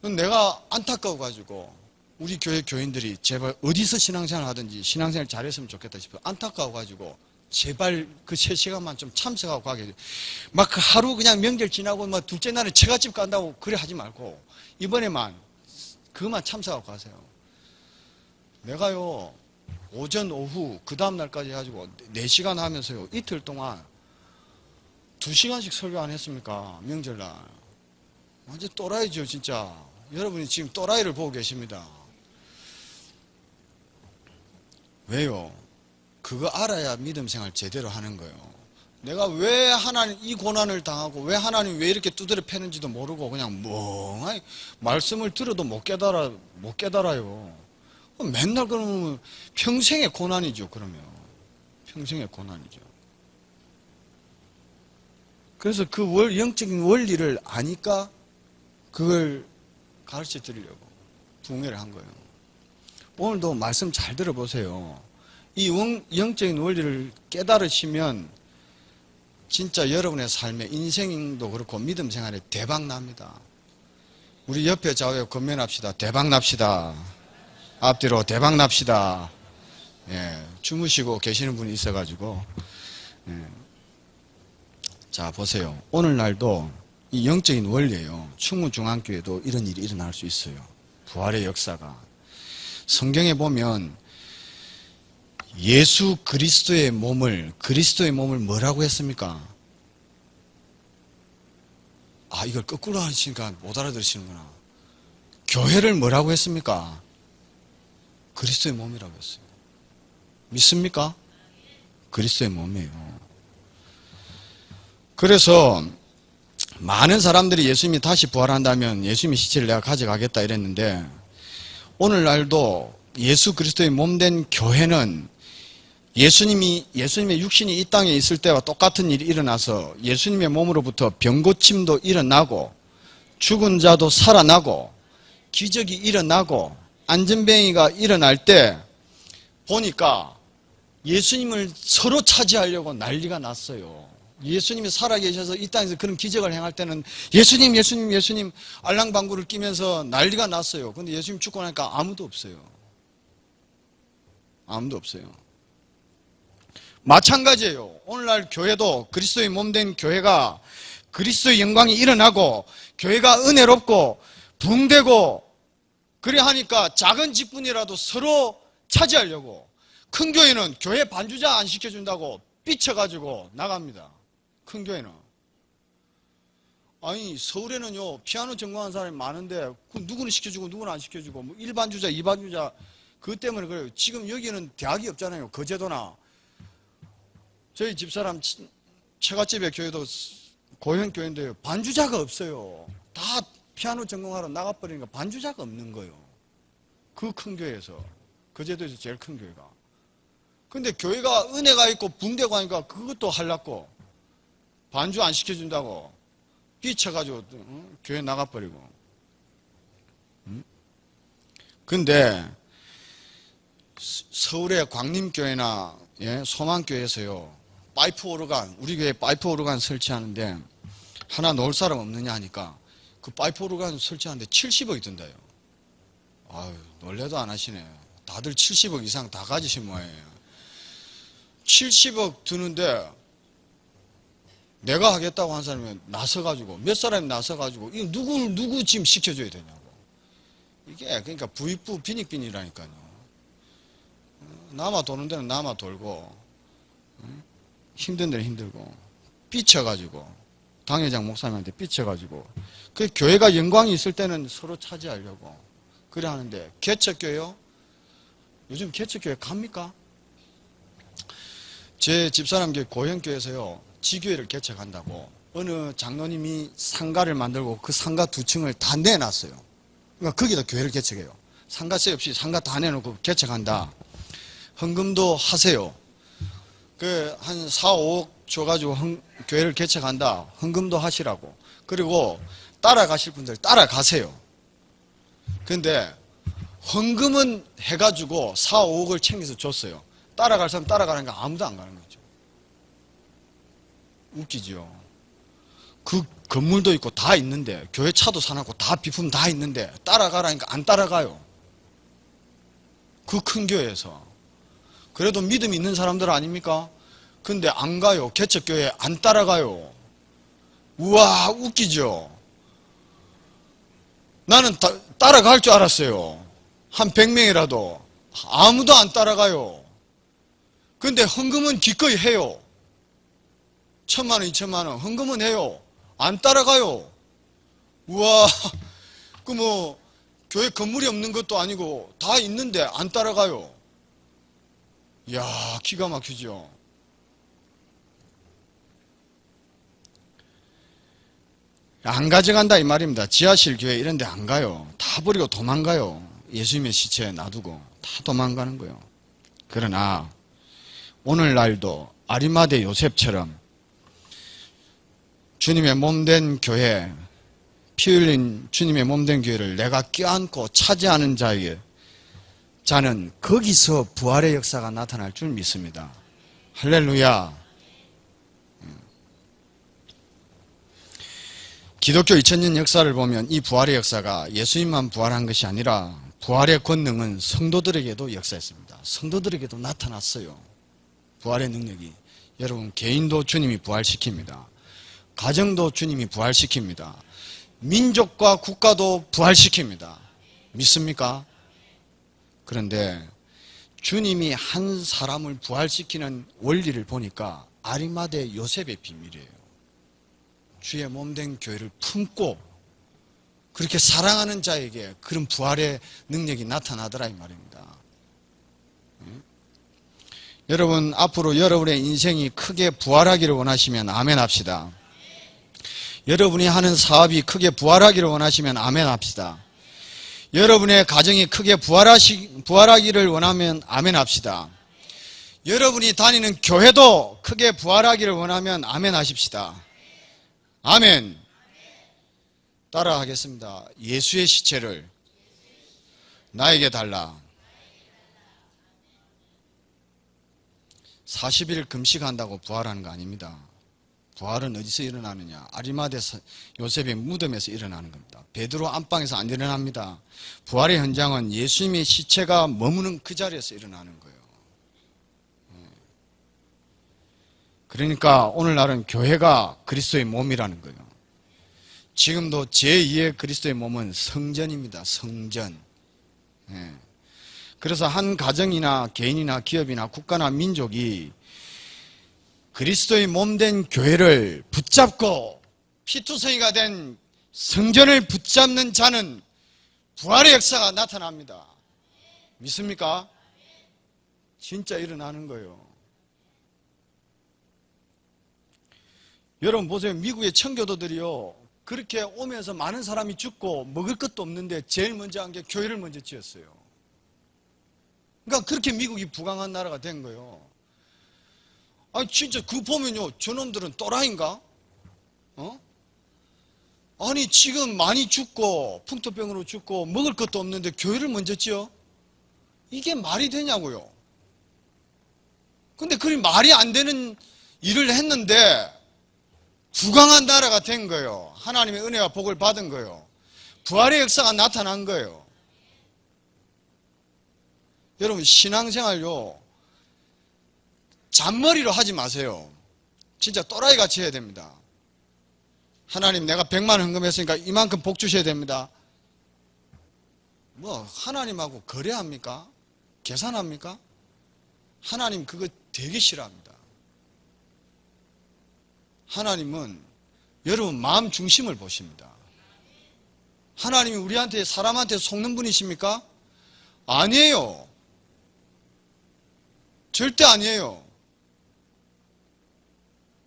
내가 안타까워가지고 우리 교회 교인들이 제발 어디서 신앙생활 하든지 신앙생활 잘했으면 좋겠다 싶어 안타까워가지고 제발 그 3시간만 좀 참석하고 가게 해줘. 막 그 하루 그냥 명절 지나고 막 둘째 날에 처갓집 간다고 그래 하지 말고 이번에만 그것만 참석하고 가세요. 내가요, 오전 오후 그 다음 날까지 해가지고 4시간 하면서요, 이틀 동안 2시간씩 설교 안 했습니까? 명절날. 완전 또라이죠, 진짜. 여러분이 지금 또라이를 보고 계십니다. 왜요? 그거 알아야 믿음 생활 제대로 하는 거예요. 내가 왜 하나님 이 고난을 당하고 왜 하나님 왜 이렇게 두드려 패는지도 모르고 그냥 멍하니 말씀을 들어도 못 깨달아요. 맨날 그러면 평생의 고난이죠, 그러면. 평생의 고난이죠. 그래서 그 영적인 원리를 아니까 그걸 가르쳐 드리려고 붕해를 한 거예요. 오늘도 말씀 잘 들어보세요. 이 영적인 원리를 깨달으시면 진짜 여러분의 삶의 인생도 그렇고 믿음 생활에 대박 납니다. 우리 옆에 좌우에 건면합시다. 대박 납시다. 앞뒤로 대박 납시다. 예, 주무시고 계시는 분이 있어가지고. 예. 자, 보세요. 오늘날도 이 영적인 원리예요. 충무중앙교회도 이런 일이 일어날 수 있어요. 부활의 역사가. 성경에 보면 예수 그리스도의 몸을 뭐라고 했습니까? 이걸 거꾸로 하시니까 못 알아들으시는구나. 교회를 뭐라고 했습니까? 그리스도의 몸이라고 했어요. 믿습니까? 그리스도의 몸이에요. 그래서 많은 사람들이 예수님이 다시 부활한다면 예수님의 시체를 내가 가져가겠다 이랬는데 오늘날도 예수 그리스도의 몸된 교회는 예수님의 육신이 이 땅에 있을 때와 똑같은 일이 일어나서 예수님의 몸으로부터 병고침도 일어나고 죽은 자도 살아나고 기적이 일어나고 안전뱅이가 일어날 때 보니까 예수님을 서로 차지하려고 난리가 났어요. 예수님이 살아계셔서 이 땅에서 그런 기적을 행할 때는 예수님 알랑방구를 끼면서 난리가 났어요. 그런데 예수님 죽고 나니까 아무도 없어요. 아무도 없어요. 마찬가지예요. 오늘날 교회도 그리스도의 몸된 교회가 그리스도의 영광이 일어나고 교회가 은혜롭고 붕대고 그래 하니까 작은 직분이라도 서로 차지하려고 큰 교회는 교회 반주자 안 시켜준다고 삐쳐가지고 나갑니다. 큰 교회는. 아니 서울에는요 피아노 전공한 사람이 많은데 누구는 시켜주고 누구는 안 시켜주고 뭐 1반주자 2반주자 그것 때문에 그래요. 지금 여기는 대학이 없잖아요. 거제도나 저희 집사람 처갓집의 교회도 고현교회인데요. 반주자가 없어요. 다 피아노 전공하러 나가버리니까 반주자가 없는 거예요. 그 큰 교회에서. 거제도에서 제일 큰 교회가. 근데 교회가 은혜가 있고 붕대고 하니까 그것도 하려고 반주 안 시켜준다고 삐쳐가지고 교회 나가버리고. 근데 서울의 광림교회나 소망교회에서요 파이프 오르간, 우리 교회에 파이프 오르간 설치하는데 하나 놓을 사람 없느냐 하니까 그 파이프 오르간 설치하는데 70억이 든다요. 아유, 놀래도 안 하시네. 다들 70억 이상 다 가지신 모양이에요. 70억 드는데 내가 하겠다고 한 사람이 나서가지고 몇 사람이 나서가지고 이거 누구 지금 시켜줘야 되냐고. 이게 그러니까 부익부 빈익빈이라니까요. 남아 도는 데는 남아 돌고 힘든 데는 힘들고 삐쳐가지고 당회장 목사님한테 삐쳐가지고 그 교회가 영광이 있을 때는 서로 차지하려고 그래 하는데 개척교회요 요즘 개척교회 갑니까? 제 집사람 교회 고현교회에서요, 지교회를 개척한다고 어느 장로님이 상가를 만들고 그 상가 2층을 다 내놨어요. 그러니까 거기다 교회를 개척해요. 상가세 없이 상가 다 내놓고 개척한다. 헌금도 하세요. 한 4, 5억 줘가지고 교회를 개척한다. 헌금도 하시라고. 그리고 따라가실 분들 따라가세요. 근데 헌금은 해가지고 4, 5억을 챙겨서 줬어요. 따라갈 사람 따라가는 게 아무도 안 가는 거죠. 웃기죠. 그 건물도 있고 다 있는데, 교회 차도 사놓고 다 비품 다 있는데 따라가라니까 안 따라가요. 그 큰 교회에서. 그래도 믿음 있는 사람들 아닙니까? 근데 안 가요. 개척교회 안 따라가요. 우와, 웃기죠. 나는 따라갈 줄 알았어요. 한 100명이라도. 아무도 안 따라가요. 근데 헌금은 기꺼이 해요. 1,000만 원, 2,000만 원 헌금은 해요. 안 따라가요. 우와, 교회 건물이 없는 것도 아니고 다 있는데 안 따라가요. 이야, 기가 막히죠. 안 가져간다 이 말입니다. 지하실 교회 이런 데 안 가요. 다 버리고 도망가요. 예수님의 시체 놔두고 다 도망가는 거예요. 그러나 오늘날도 아리마대 요셉처럼 주님의 몸된 교회, 피 흘린 주님의 몸된 교회를 내가 껴안고 차지하는 자는 거기서 부활의 역사가 나타날 줄 믿습니다. 할렐루야. 기독교 2000년 역사를 보면 이 부활의 역사가 예수님만 부활한 것이 아니라 부활의 권능은 성도들에게도 역사했습니다. 성도들에게도 나타났어요. 부활의 능력이. 여러분, 개인도 주님이 부활시킵니다. 가정도 주님이 부활시킵니다. 민족과 국가도 부활시킵니다. 믿습니까? 그런데 주님이 한 사람을 부활시키는 원리를 보니까 아리마대 요셉의 비밀이에요. 주의 몸된 교회를 품고 그렇게 사랑하는 자에게 그런 부활의 능력이 나타나더라 이 말입니다. 여러분, 앞으로 여러분의 인생이 크게 부활하기를 원하시면 아멘 합시다. 여러분이 하는 사업이 크게 부활하기를 원하시면 아멘 합시다. 여러분의 가정이 크게 부활하기를 원하면 아멘 합시다. 여러분이 다니는 교회도 크게 부활하기를 원하면 아멘 하십시다. 아멘. 따라 하겠습니다. 예수의 시체를 나에게 달라. 40일 금식한다고 부활하는 거 아닙니다. 부활은 어디서 일어나느냐? 아리마대 요셉의 무덤에서 일어나는 겁니다. 베드로 안방에서 안 일어납니다. 부활의 현장은 예수님의 시체가 머무는 그 자리에서 일어나는 거예요. 그러니까 오늘날은 교회가 그리스도의 몸이라는 거예요. 지금도 제2의 그리스도의 몸은 성전입니다. 성전. 그래서 한 가정이나 개인이나 기업이나 국가나 민족이 그리스도의 몸된 교회를 붙잡고 피투성이가 된 성전을 붙잡는 자는 부활의 역사가 나타납니다. 믿습니까? 진짜 일어나는 거예요. 여러분 보세요. 미국의 청교도들이요, 그렇게 오면서 많은 사람이 죽고 먹을 것도 없는데 제일 먼저 한 게 교회를 먼저 지었어요. 그러니까 그렇게 미국이 부강한 나라가 된 거예요. 아니 진짜 그거 보면요, 저놈들은 또라이인가? 아니 지금 많이 죽고 풍토병으로 죽고 먹을 것도 없는데 교회를 먼저 지어? 이게 말이 되냐고요. 근데 그게 말이 안 되는 일을 했는데 부강한 나라가 된 거예요. 하나님의 은혜와 복을 받은 거예요. 부활의 역사가 나타난 거예요. 여러분 신앙생활요, 잔머리로 하지 마세요. 진짜 또라이 같이 해야 됩니다. 하나님 내가 100만 원 헌금했으니까 이만큼 복 주셔야 됩니다. 뭐 하나님하고 거래합니까? 계산합니까? 하나님 그거 되게 싫어합니다. 하나님은 여러분 마음 중심을 보십니다. 하나님이 우리한테 사람한테 속는 분이십니까? 아니에요. 절대 아니에요.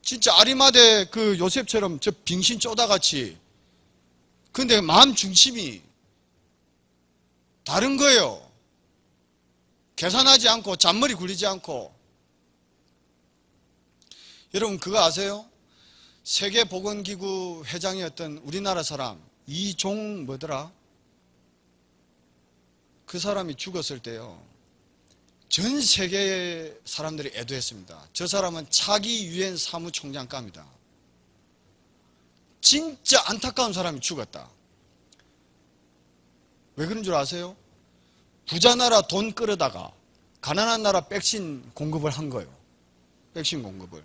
진짜 아리마대 그 요셉처럼 저 빙신 쪼다같이. 근데 마음 중심이 다른 거예요. 계산하지 않고 잔머리 굴리지 않고. 여러분 그거 아세요? 세계보건기구 회장이었던 우리나라 사람 이종 뭐더라? 그 사람이 죽었을 때요, 전 세계 사람들이 애도했습니다. 저 사람은 차기 유엔 사무총장감이다. 진짜 안타까운 사람이 죽었다. 왜 그런 줄 아세요? 부자 나라 돈 끌어다가 가난한 나라 백신 공급을 한 거예요. 백신 공급을.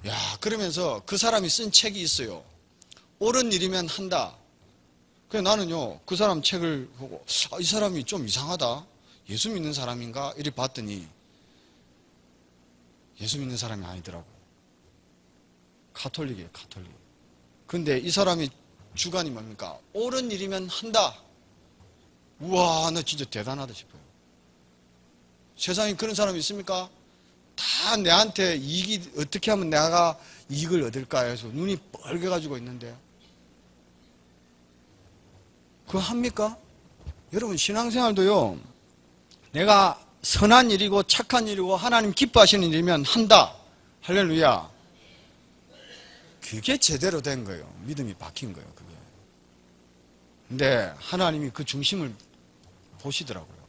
야, 그러면서 그 사람이 쓴 책이 있어요. 옳은 일이면 한다. 그래서 나는요, 그 사람 책을 보고, 아, 이 사람이 좀 이상하다. 예수 믿는 사람인가? 이리 봤더니, 예수 믿는 사람이 아니더라고. 가톨릭이에요, 가톨릭. 근데 이 사람이 주관이 뭡니까? 옳은 일이면 한다. 우와, 나 진짜 대단하다 싶어요. 세상에 그런 사람이 있습니까? 다 내한테 이익이, 어떻게 하면 내가 이익을 얻을까 해서 눈이 뻘개가지고 있는데, 그거 합니까? 여러분, 신앙생활도요, 내가 선한 일이고 착한 일이고 하나님 기뻐하시는 일이면 한다. 할렐루야. 그게 제대로 된 거예요. 믿음이 박힌 거예요, 그게. 근데 하나님이 그 중심을 보시더라고요.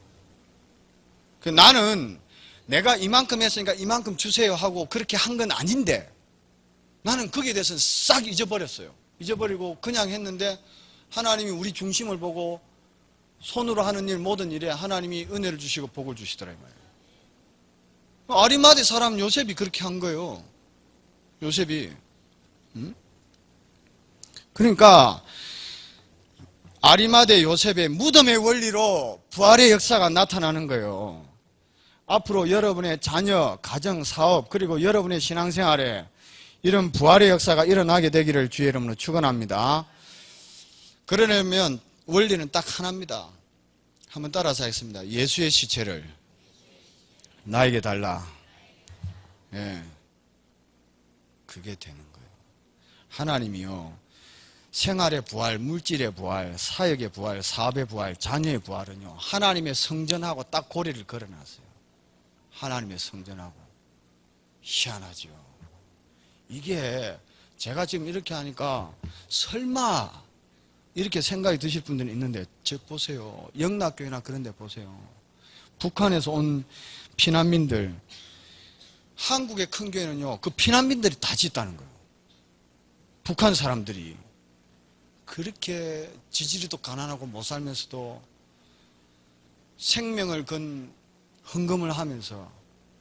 나는 내가 이만큼 했으니까 이만큼 주세요 하고 그렇게 한 건 아닌데, 나는 거기에 대해서는 싹 잊어버렸어요. 잊어버리고 그냥 했는데, 하나님이 우리 중심을 보고 손으로 하는 일, 모든 일에 하나님이 은혜를 주시고 복을 주시더라 이 말이에요. 아리마대 사람 요셉이 그렇게 한 거예요. 요셉이. 그러니까 아리마대 요셉의 무덤의 원리로 부활의 역사가 나타나는 거예요. 앞으로 여러분의 자녀, 가정, 사업, 그리고 여러분의 신앙생활에 이런 부활의 역사가 일어나게 되기를 주의 이름으로 축원합니다. 그러려면 원리는 딱 하나입니다. 한번 따라서 하겠습니다. 예수의 시체를 나에게 달라. 예, 그게 되는 거예요. 하나님이요, 생활의 부활, 물질의 부활, 사역의 부활, 사업의 부활, 자녀의 부활은요, 하나님의 성전하고 딱 고리를 걸어놨어요. 하나님의 성전하고. 희한하죠. 이게 제가 지금 이렇게 하니까 설마 이렇게 생각이 드실 분들이 있는데, 저 보세요. 영락교회나 그런 데 보세요. 북한에서 온 피난민들, 한국의 큰 교회는요, 그 피난민들이 다 짓다는 거예요. 북한 사람들이. 그렇게 지지리도 가난하고 못 살면서도 생명을 건 헌금을 하면서,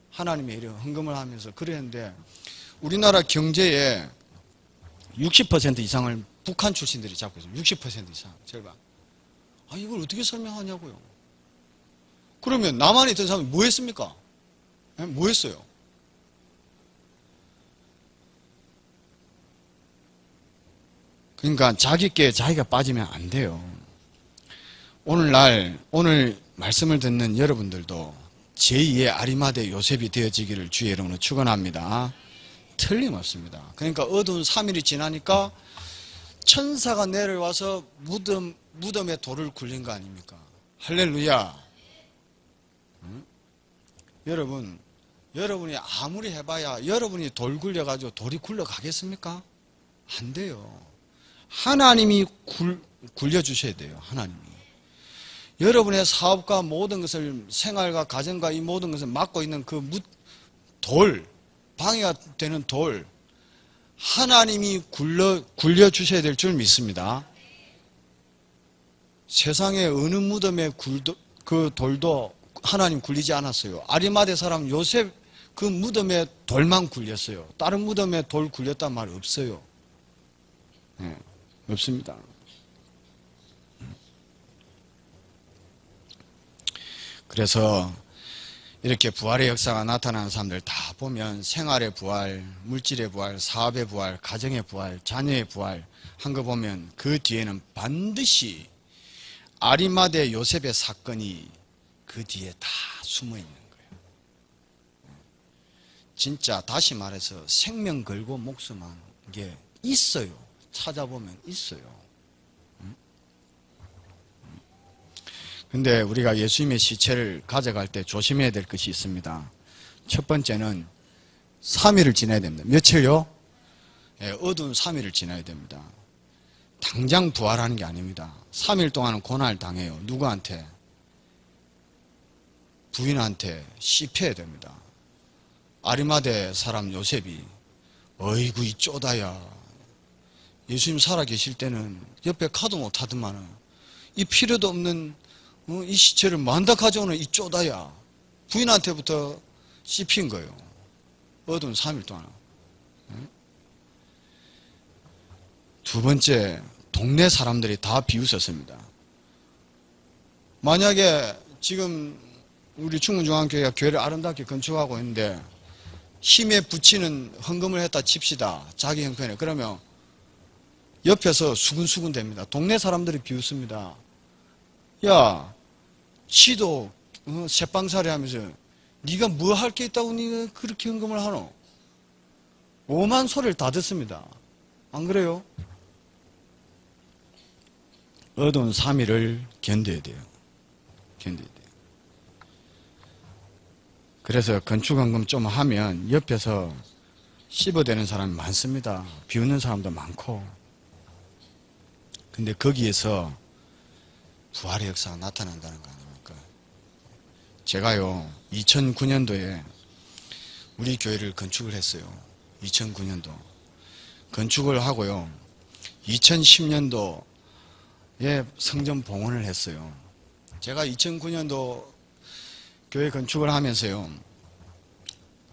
하나님의 일에 헌금을 하면서 그랬는데, 우리나라 경제의 60% 이상을 북한 출신들이 잡고 있습니다. 60% 이상, 절반. 아, 이걸 어떻게 설명하냐고요. 그러면 남한에 있던 사람이 뭐 했습니까? 뭐 했어요? 그러니까 자기께 자기가 빠지면 안 돼요. 오늘 말씀을 듣는 여러분들도 제2의 아리마대 요셉이 되어지기를 주의 이름으로 축원합니다. 틀림없습니다. 그러니까 어두운 3일이 지나니까 천사가 내려와서 무덤에 돌을 굴린 거 아닙니까? 할렐루야. 여러분이 아무리 해봐야 여러분이 돌 굴려가지고 돌이 굴러가겠습니까? 안 돼요. 하나님이 굴려주셔야 돼요. 하나님이. 여러분의 사업과 모든 것을, 생활과 가정과 이 모든 것을 막고 있는 그 돌, 방해가 되는 돌, 하나님이 굴려주셔야 될 줄 믿습니다. 세상에 어느 무덤에 그 돌도 하나님 굴리지 않았어요. 아리마대 사람 요셉 그 무덤에 돌만 굴렸어요. 다른 무덤에 돌 굴렸단 말 없어요. 네, 없습니다. 그래서 이렇게 부활의 역사가 나타나는 사람들 다 보면 생활의 부활, 물질의 부활, 사업의 부활, 가정의 부활, 자녀의 부활 한 거 보면 그 뒤에는 반드시 아리마대 요셉의 사건이 그 뒤에 다 숨어 있는 거예요. 진짜 다시 말해서 생명 걸고 목숨한 게 있어요. 찾아보면 있어요. 근데 우리가 예수님의 시체를 가져갈 때 조심해야 될 것이 있습니다. 첫 번째는 3일을 지나야 됩니다. 며칠요? 어두운 3일을 지나야 됩니다. 당장 부활하는 게 아닙니다. 3일 동안은 고난을 당해요. 누구한테? 부인한테 씹혀야 됩니다. 아리마대 사람 요셉이 어이구 이 쪼다야. 예수님 살아계실 때는 옆에 가도 못하더만은 이 필요도 없는 이 시체를 만다 가져오는 이 쪼다야. 부인한테부터 씹힌 거예요. 어두운 3일 동안. 두 번째, 동네 사람들이 다 비웃었습니다. 만약에 지금 우리 충무중앙교회가 교회를 아름답게 건축하고 있는데 힘에 붙이는 헌금을 했다 칩시다. 자기 형편에. 그러면 옆에서 수근수근 됩니다. 동네 사람들이 비웃습니다. 야, 지도 새빵살이 하면서 네가 뭐 할 게 있다고 네가 그렇게 헌금을 하노? 오만 소리를 다 듣습니다. 안 그래요? 어두운 3일을 견뎌야 돼요. 견뎌야 돼요. 그래서 건축헌금 좀 하면 옆에서 씹어대는 사람이 많습니다. 비웃는 사람도 많고. 근데 거기에서 부활의 역사가 나타난다는 거 아닙니까? 제가요 2009년도에 우리 교회를 건축을 했어요. 2009년도 건축을 하고요 2010년도에 성전 봉헌을 했어요. 제가 2009년도 교회 건축을 하면서요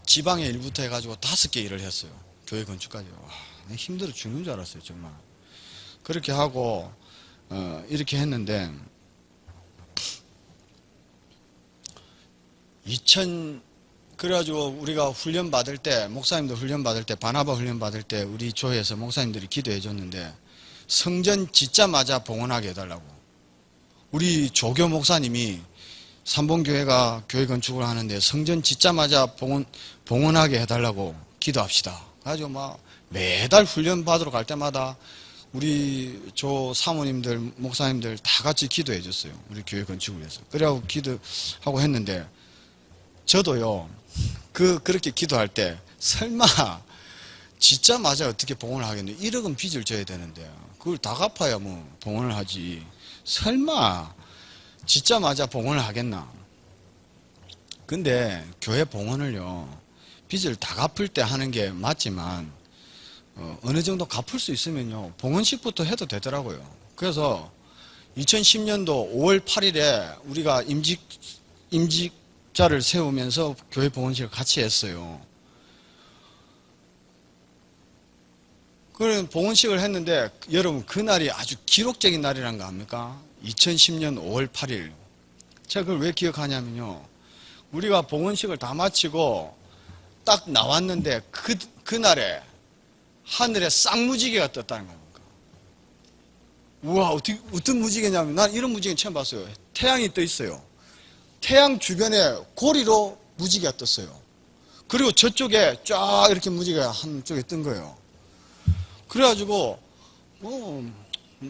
지방의 일부터 해가지고 5개 일을 했어요. 교회 건축까지. 와, 힘들어 죽는 줄 알았어요. 정말 그렇게 하고 이렇게 했는데 그래가지고 우리가 훈련 받을 때 목사님들 훈련 받을 때 바나바 훈련 받을 때 우리 교회에서 목사님들이 기도해 줬는데 성전 짓자마자 봉헌하게 해달라고. 우리 조교 목사님이 삼봉교회가 교회 건축을 하는데 성전 짓자마자 봉헌하게 해달라고 기도합시다. 그래가지고 막 매달 훈련 받으러 갈 때마다 우리 조 사모님들 목사님들 다 같이 기도해 줬어요. 우리 교회 건축을 위해서. 그래갖고 기도하고 했는데 저도요 그렇게 기도할 때 설마 짓자마자 어떻게 봉헌을 하겠냐. 1억은 빚을 져야 되는데 그걸 다 갚아야 뭐 봉헌을 하지. 설마 짓자마자 봉헌을 하겠나. 근데 교회 봉헌을요 빚을 다 갚을 때 하는 게 맞지만 어느 정도 갚을 수 있으면요 봉헌식부터 해도 되더라고요. 그래서 2010년도 5월 8일에 우리가 임직자를 세우면서 교회 봉헌식을 같이 했어요. 그런 봉헌식을 했는데 여러분 그날이 아주 기록적인 날이란 거 압니까? 2010년 5월 8일. 제가 그걸 왜 기억하냐면요 우리가 봉헌식을 다 마치고 딱 나왔는데 그날에 하늘에 쌍무지개가 떴다는 겁니까? 우와, 어떤 무지개냐면 난 이런 무지개 처음 봤어요. 태양이 떠 있어요. 태양 주변에 고리로 무지개가 떴어요. 그리고 저쪽에 쫙 이렇게 무지개가 한쪽에 뜬 거예요. 그래가지고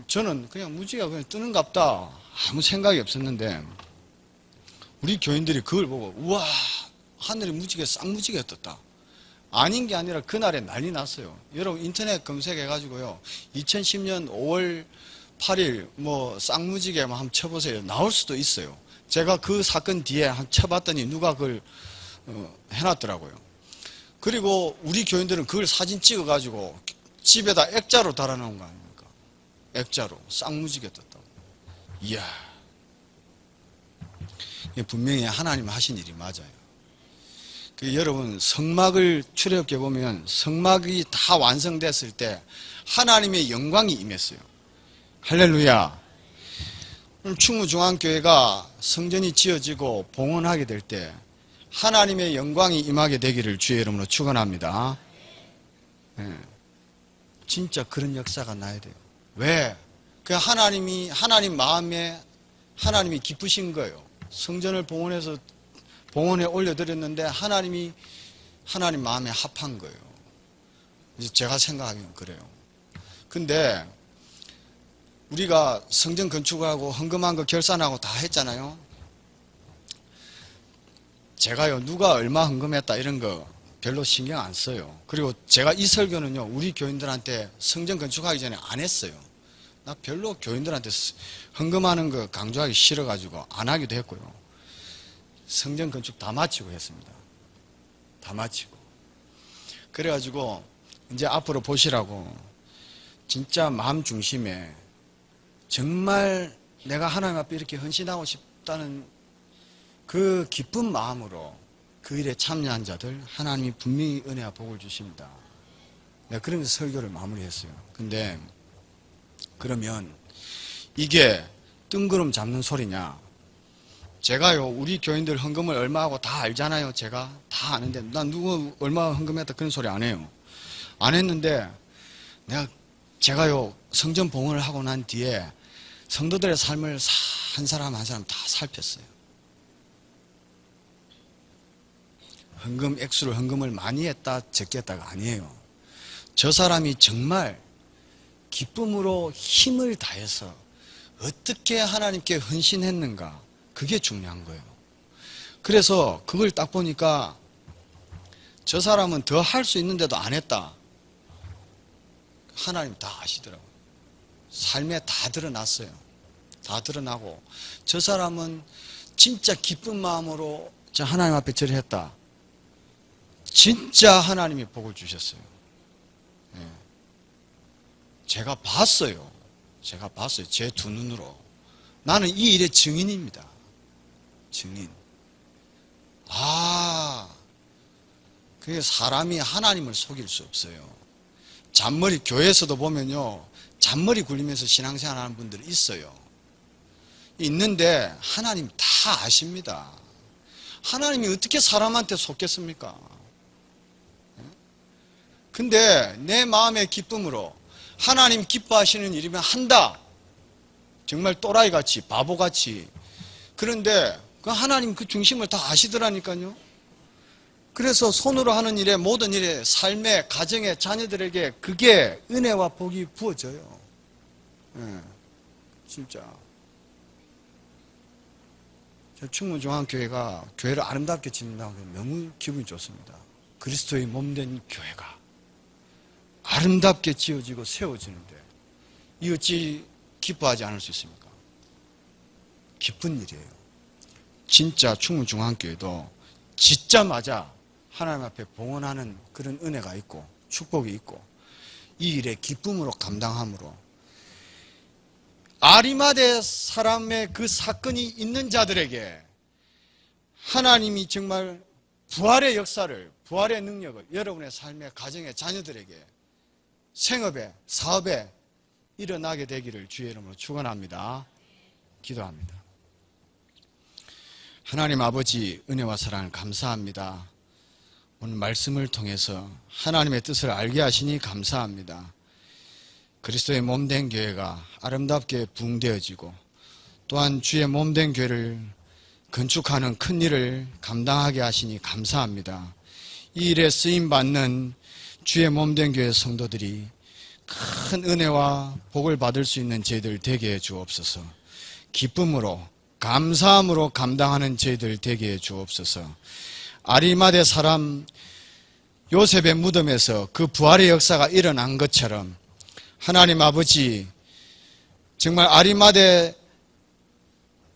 저는 그냥 무지개가 그냥 뜨는갑다 아무 생각이 없었는데 우리 교인들이 그걸 보고 우와 하늘에 무지개 쌍무지개가 떴다. 아닌 게 아니라 그날에 난리 났어요. 여러분 인터넷 검색해가지고요 2010년 5월 8일 뭐 쌍무지개 한번 쳐보세요. 나올 수도 있어요. 제가 그 사건 뒤에 한 쳐봤더니 누가 그걸 해놨더라고요. 그리고 우리 교인들은 그걸 사진 찍어가지고 집에다 액자로 달아놓은 거 아닙니까? 액자로 쌍무지개 떴다고. 이야, 분명히 하나님 하신 일이 맞아요. 여러분 성막을 출애굽해 보면 성막이 다 완성됐을 때 하나님의 영광이 임했어요. 할렐루야. 충무중앙교회가 성전이 지어지고 봉헌하게 될 때 하나님의 영광이 임하게 되기를 주의 이름으로 축원합니다. 네. 진짜 그런 역사가 나야 돼요. 왜? 그 하나님 마음에 하나님이 기쁘신 거예요. 성전을 봉헌해 올려드렸는데 하나님이 하나님 마음에 합한 거예요. 이제 제가 생각하기는 그래요. 근데 우리가 성전 건축하고 헌금한 거 결산하고 다 했잖아요. 제가요, 누가 얼마 헌금했다 이런 거 별로 신경 안 써요. 그리고 제가 이 설교는요, 우리 교인들한테 성전 건축하기 전에 안 했어요. 나 별로 교인들한테 헌금하는 거 강조하기 싫어가지고 안 하기도 했고요. 성전 건축 다 마치고 했습니다. 다 마치고. 그래가지고 이제 앞으로 보시라고 진짜 마음 중심에 정말 내가 하나님 앞에 이렇게 헌신하고 싶다는 그 기쁜 마음으로 그 일에 참여한 자들 하나님이 분명히 은혜와 복을 주십니다. 내가 그러면서 설교를 마무리했어요. 근데 그러면 이게 뜬구름 잡는 소리냐? 제가요, 우리 교인들 헌금을 얼마 하고 다 알잖아요. 제가 다 아는데 난 누구 얼마 헌금했다 그런 소리 안 해요. 안 했는데 제가요, 성전 봉헌을 하고 난 뒤에 성도들의 삶을 한 사람 한 사람 다 살폈어요. 헌금을 많이 했다 적게 했다가 아니에요. 저 사람이 정말 기쁨으로 힘을 다해서 어떻게 하나님께 헌신했는가, 그게 중요한 거예요. 그래서 그걸 딱 보니까 저 사람은 더 할 수 있는데도 안 했다. 하나님 다 아시더라고요. 삶에 다 드러났어요. 다 드러나고 저 사람은 진짜 기쁜 마음으로 저 하나님 앞에 절했다. 진짜 하나님이 복을 주셨어요. 예. 제가 봤어요. 제 두 눈으로. 나는 이 일의 증인입니다. 증인. 그게 사람이 하나님을 속일 수 없어요. 잔머리, 교회에서도 보면요, 잔머리 굴리면서 신앙생활 하는 분들이 있어요. 있는데 하나님 다 아십니다. 하나님이 어떻게 사람한테 속겠습니까? 근데 내 마음의 기쁨으로 하나님 기뻐하시는 일이면 한다. 정말 또라이같이, 바보같이. 그런데 그 하나님 그 중심을 다 아시더라니까요. 그래서 손으로 하는 일에, 모든 일에, 삶에, 가정에, 자녀들에게 그게 은혜와 복이 부어져요. 네, 진짜. 충무중앙교회가 교회를 아름답게 짓는다고 너무 기분이 좋습니다. 그리스도의 몸된 교회가 아름답게 지어지고 세워지는데 이 어찌 기뻐하지 않을 수 있습니까? 기쁜 일이에요. 진짜 충무중앙교회도 짓자마자 하나님 앞에 봉헌하는 그런 은혜가 있고 축복이 있고 이 일에 기쁨으로 감당함으로 아리마대 사람의 그 사건이 있는 자들에게 하나님이 정말 부활의 역사를, 부활의 능력을 여러분의 삶의 가정의 자녀들에게, 생업에, 사업에 일어나게 되기를 주의 이름으로 축원합니다. 기도합니다. 하나님 아버지, 은혜와 사랑을 감사합니다. 오늘 말씀을 통해서 하나님의 뜻을 알게 하시니 감사합니다. 그리스도의 몸된 교회가 아름답게 부흥되어지고 또한 주의 몸된 교회를 건축하는 큰 일을 감당하게 하시니 감사합니다. 이 일에 쓰임받는 주의 몸된 교회 성도들이 큰 은혜와 복을 받을 수 있는 저희들 되게 해 주옵소서. 기쁨으로 감사함으로 감당하는 저희들 되게 해 주옵소서. 아리마대 사람 요셉의 무덤에서 그 부활의 역사가 일어난 것처럼 하나님 아버지, 정말 아리마대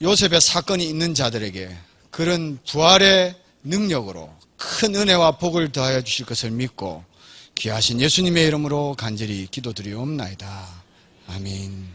요셉의 사건이 있는 자들에게 그런 부활의 능력으로 큰 은혜와 복을 더하여 주실 것을 믿고 귀하신 예수님의 이름으로 간절히 기도드리옵나이다. 아멘.